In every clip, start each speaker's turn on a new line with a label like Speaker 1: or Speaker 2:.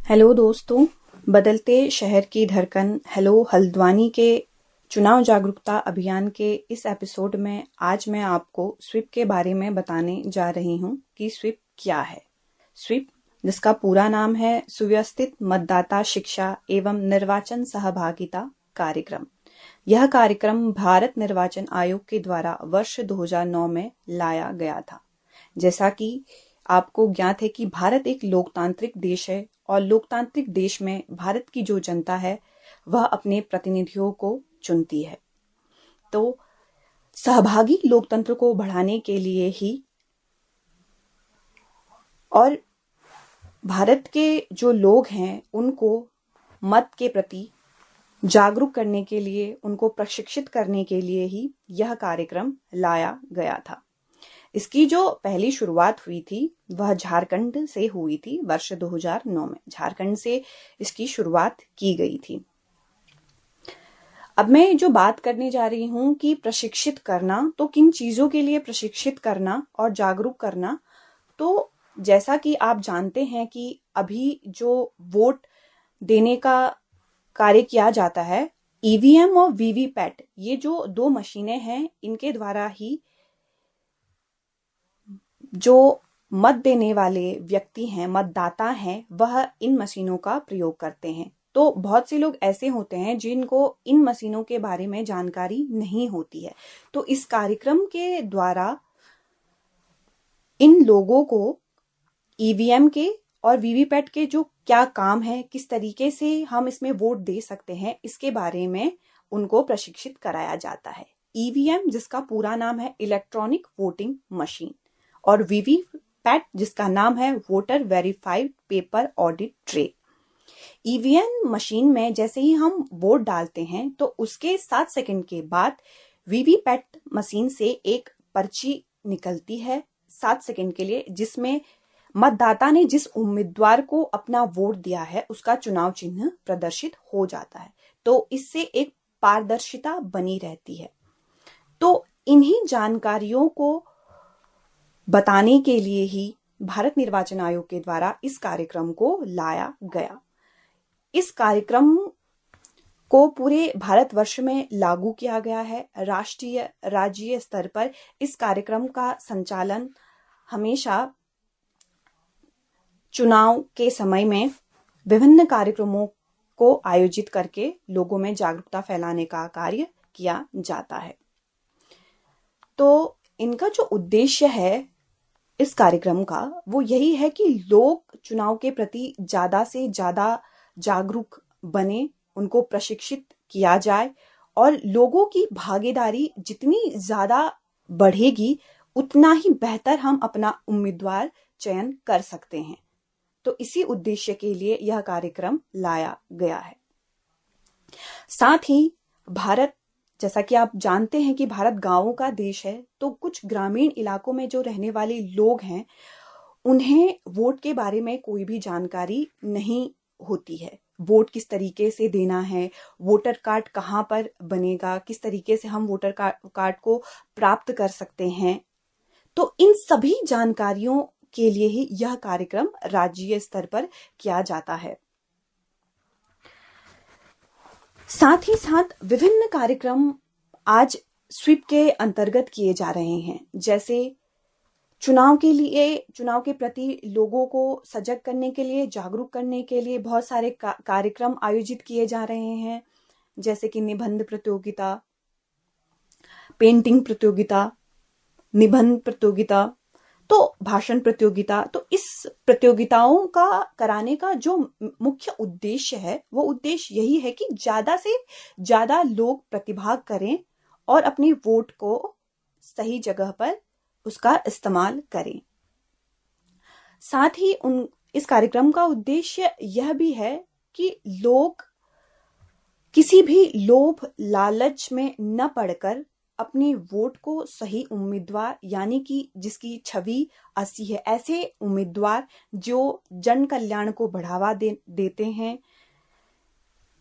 Speaker 1: Hello दोस्तों, बदलते शहर की धड़कन हेलो हल्द्वानी के चुनाव जागरूकता अभियान के इस एपिसोड में आज मैं आपको स्वीप के बारे में बताने जा रही हूँ कि स्वीप क्या है। स्वीप, जिसका पूरा नाम है सुव्यवस्थित मतदाता शिक्षा एवं निर्वाचन सहभागिता कार्यक्रम। यह कार्यक्रम भारत निर्वाचन आयोग के द्वारा वर्ष 2009 में लाया गया था। जैसा कि आपको ज्ञात है कि भारत एक लोकतांत्रिक देश है और लोकतांत्रिक देश में भारत की जो जनता है वह अपने प्रतिनिधियों को चुनती है। तो सहभागी लोकतंत्र को बढ़ाने के लिए ही और भारत के जो लोग हैं उनको मत के प्रति जागरूक करने के लिए, उनको प्रशिक्षित करने के लिए ही यह कार्यक्रम लाया गया था। इसकी जो पहली शुरुआत हुई थी वह झारखंड से हुई थी। वर्ष 2009 में झारखंड से इसकी शुरुआत की गई थी। अब मैं जो बात करने जा रही हूं कि प्रशिक्षित करना, तो किन चीजों के लिए प्रशिक्षित करना और जागरूक करना। तो जैसा कि आप जानते हैं कि अभी जो वोट देने का कार्य किया जाता है, ईवीएम और वीवीपैट, ये जो दो मशीनें हैं, इनके द्वारा ही जो मत देने वाले व्यक्ति हैं, मतदाता हैं, वह इन मशीनों का प्रयोग करते हैं। तो बहुत से लोग ऐसे होते हैं जिनको इन मशीनों के बारे में जानकारी नहीं होती है। तो इस कार्यक्रम के द्वारा इन लोगों को ईवीएम के और वीवीपैट के जो क्या काम है, किस तरीके से हम इसमें वोट दे सकते हैं, इसके बारे में उनको प्रशिक्षित कराया जाता है। ईवीएम, जिसका पूरा नाम है इलेक्ट्रॉनिक वोटिंग मशीन, और वीवीपैट, जिसका नाम है voter verified paper audit tray. EVM machine में जैसे ही हम वोट डालते हैं तो उसके 7 सेकंड के बाद वीवीपैट मशीन से एक पर्ची निकलती है 7 सेकंड के लिए, जिसमें मतदाता ने जिस उम्मीदवार को अपना वोट दिया है उसका चुनाव चिन्ह प्रदर्शित हो जाता है। तो इससे एक पारदर्शिता बनी रहती है। तो इन्हीं जानकारियों को बताने के लिए ही भारत निर्वाचन आयोग के द्वारा इस कार्यक्रम को लाया गया। इस कार्यक्रम को पूरे भारतवर्ष में लागू किया गया है। राष्ट्रीय, राज्य स्तर पर इस कार्यक्रम का संचालन हमेशा चुनाव के समय में विभिन्न कार्यक्रमों को आयोजित करके लोगों में जागरूकता फैलाने का कार्य किया जाता है। तो इनका जो उद्देश्य है इस कार्यक्रम का, वो यही है कि लोग चुनाव के प्रति ज्यादा से ज्यादा जागरूक बने, उनको प्रशिक्षित किया जाए, और लोगों की भागीदारी जितनी ज्यादा बढ़ेगी उतना ही बेहतर हम अपना उम्मीदवार चयन कर सकते हैं। तो इसी उद्देश्य के लिए यह कार्यक्रम लाया गया है। साथ ही भारत, जैसा कि आप जानते हैं कि भारत गांवों का देश है, तो कुछ ग्रामीण इलाकों में जो रहने वाले लोग हैं उन्हें वोट के बारे में कोई भी जानकारी नहीं होती है। वोट किस तरीके से देना है, वोटर कार्ड कहाँ पर बनेगा, किस तरीके से हम वोटर कार्ड को प्राप्त कर सकते हैं। तो इन सभी जानकारियों के लिए ही यह कार्यक्रम राज्य स्तर पर किया जाता है। साथ ही साथ विभिन्न कार्यक्रम आज स्वीप के अंतर्गत किए जा रहे हैं। जैसे चुनाव के प्रति लोगों को सजग करने के लिए, जागरूक करने के लिए बहुत सारे कार्यक्रम आयोजित किए जा रहे हैं। जैसे कि निबंध प्रतियोगिता, पेंटिंग प्रतियोगिता, निबंध प्रतियोगिता, तो भाषण प्रतियोगिता। तो इस प्रतियोगिताओं का कराने का जो मुख्य उद्देश्य है, वो उद्देश्य यही है कि ज्यादा से ज्यादा लोग प्रतिभाग करें और अपने वोट को सही जगह पर उसका इस्तेमाल करें। साथ ही इस कार्यक्रम का उद्देश्य यह भी है कि लोग किसी भी लोभ लालच में न पड़कर अपने वोट को सही उम्मीदवार, यानी कि जिसकी छवि अच्छी है, ऐसे उम्मीदवार जो जन कल्याण को बढ़ावा देते हैं,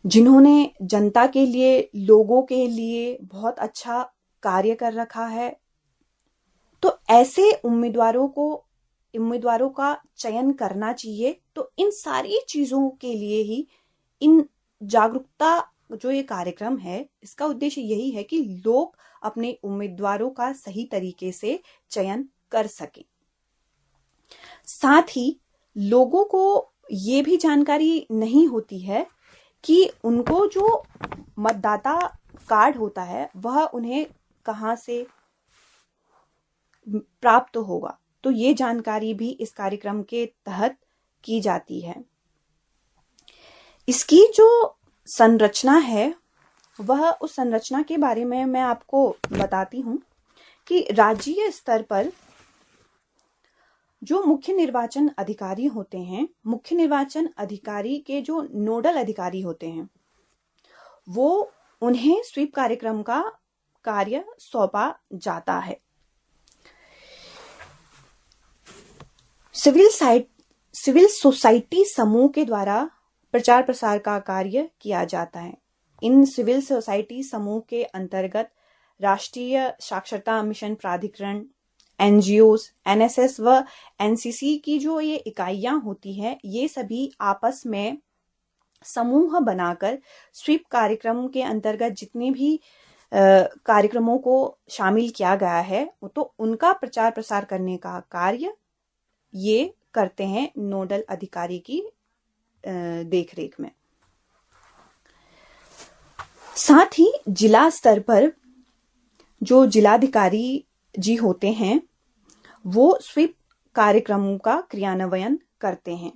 Speaker 1: जिन्होंने जनता के लिए, लोगों के लिए बहुत अच्छा कार्य कर रखा है, तो ऐसे उम्मीदवारों को उम्मीदवारों का चयन करना चाहिए। तो इन सारी चीजों के लिए ही इन जागरूकता जो ये कार्यक्रम है, इसका उद्देश्य यही है कि लोग अपने उम्मीदवारों का सही तरीके से चयन कर सकें। साथ ही लोगों को ये भी जानकारी नहीं होती है कि उनको जो मतदाता कार्ड होता है वह उन्हें कहाँ से प्राप्त होगा। तो ये जानकारी भी इस कार्यक्रम के तहत की जाती है। इसकी जो संरचना है वह उस संरचना के बारे में मैं आपको बताती हूँ कि राज्य स्तर पर जो मुख्य निर्वाचन अधिकारी होते हैं, मुख्य निर्वाचन अधिकारी के जो नोडल अधिकारी होते हैं, वो उन्हें स्वीप कार्यक्रम का कार्य सौंपा जाता है। सिविल सोसाइटी समूह के द्वारा प्रचार प्रसार का कार्य किया जाता है। इन सिविल सोसाइटी समूह के अंतर्गत राष्ट्रीय साक्षरता मिशन प्राधिकरण, एनजीओस, एनएसएस व एनसीसी की जो ये इकाइयां होती है, ये सभी आपस में समूह बनाकर स्वीप कार्यक्रम के अंतर्गत जितने भी कार्यक्रमों को शामिल किया गया है, तो उनका प्रचार प्रसार करने का कार्य ये करते हैं नोडल अधिकारी की देखरेख में। साथ ही जिला स्तर पर जो जिलाधिकारी जी होते हैं, वो स्वीप कार्यक्रमों का क्रियान्वयन करते हैं।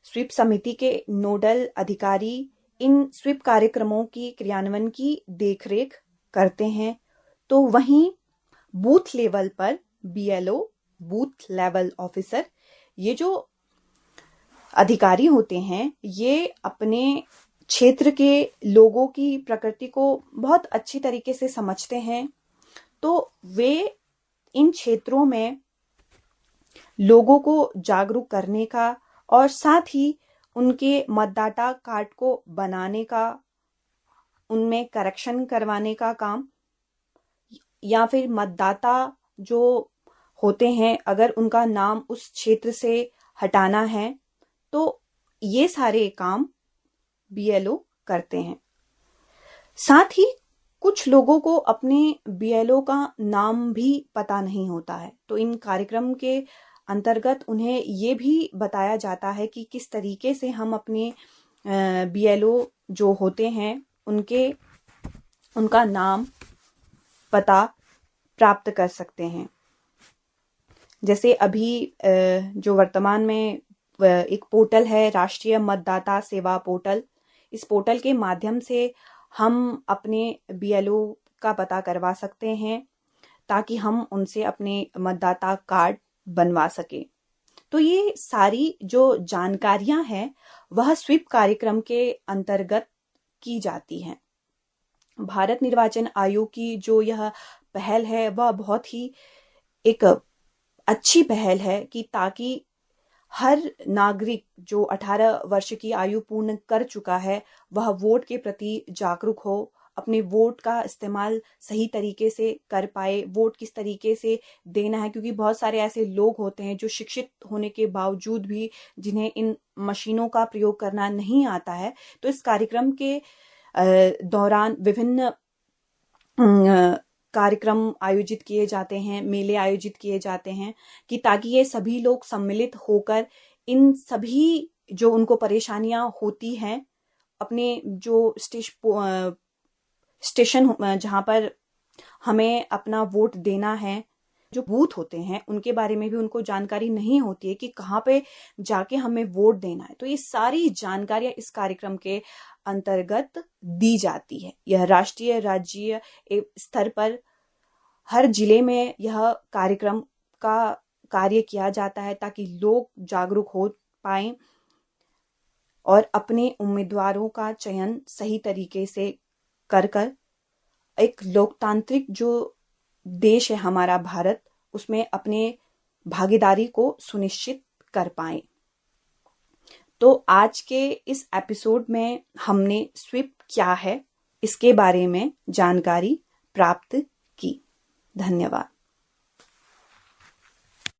Speaker 1: स्वीप समिति के नोडल अधिकारी इन स्वीप कार्यक्रमों की क्रियान्वयन की देखरेख करते हैं। तो वहीं बूथ लेवल पर बीएलओ, बूथ लेवल ऑफिसर, ये जो अधिकारी होते हैं, ये अपने क्षेत्र के लोगों की प्रकृति को बहुत अच्छी तरीके से समझते हैं। तो वे इन क्षेत्रों में लोगों को जागरूक करने का और साथ ही उनके मतदाता कार्ड को बनाने का, उनमें करेक्शन करवाने का काम, या फिर मतदाता जो होते हैं अगर उनका नाम उस क्षेत्र से हटाना है, तो ये सारे काम बीएलओ करते हैं। साथ ही कुछ लोगों को अपने बीएलओ का नाम भी पता नहीं होता है, तो इन कार्यक्रम के अंतर्गत उन्हें ये भी बताया जाता है कि किस तरीके से हम अपने बीएलओ जो होते हैं उनका नाम पता प्राप्त कर सकते हैं। जैसे अभी जो वर्तमान में एक पोर्टल है, राष्ट्रीय मतदाता सेवा पोर्टल, इस पोर्टल के माध्यम से हम अपने बीएलओ का पता करवा सकते हैं ताकि हम उनसे अपने मतदाता कार्ड बनवा सके। तो ये सारी जो जानकारियां हैं वह स्वीप कार्यक्रम के अंतर्गत की जाती हैं। भारत निर्वाचन आयोग की जो यह पहल है वह बहुत ही एक अच्छी पहल है कि ताकि हर नागरिक जो 18 वर्ष की आयु पूर्ण कर चुका है वह वोट के प्रति जागरूक हो, अपने वोट का इस्तेमाल सही तरीके से कर पाए, वोट किस तरीके से देना है, क्योंकि बहुत सारे ऐसे लोग होते हैं जो शिक्षित होने के बावजूद भी जिन्हें इन मशीनों का प्रयोग करना नहीं आता है। तो इस कार्यक्रम के दौरान विभिन्न कार्यक्रम आयोजित किए जाते हैं, मेले आयोजित किए जाते हैं कि ताकि ये सभी लोग सम्मिलित होकर इन सभी जो उनको परेशानियां होती हैं, अपने जो स्टेशन जहां पर हमें अपना वोट देना है, जो बूथ होते हैं उनके बारे में भी उनको जानकारी नहीं होती है कि कहाँ पे जाके हमें वोट देना है। तो ये सारी जानकारियां इस कार्यक्रम के अंतर्गत दी जाती है। यह राष्ट्रीय, राज्य स्तर पर हर जिले में यह कार्यक्रम का कार्य किया जाता है ताकि लोग जागरूक हो पाएं और अपने उम्मीदवारों का चयन सही तरीके से कर एक लोकतांत्रिक जो देश है हमारा भारत, उसमें अपने भागीदारी को सुनिश्चित कर पाएं। तो आज के इस एपिसोड में हमने स्वीप क्या है इसके बारे में जानकारी प्राप्त की। धन्यवाद।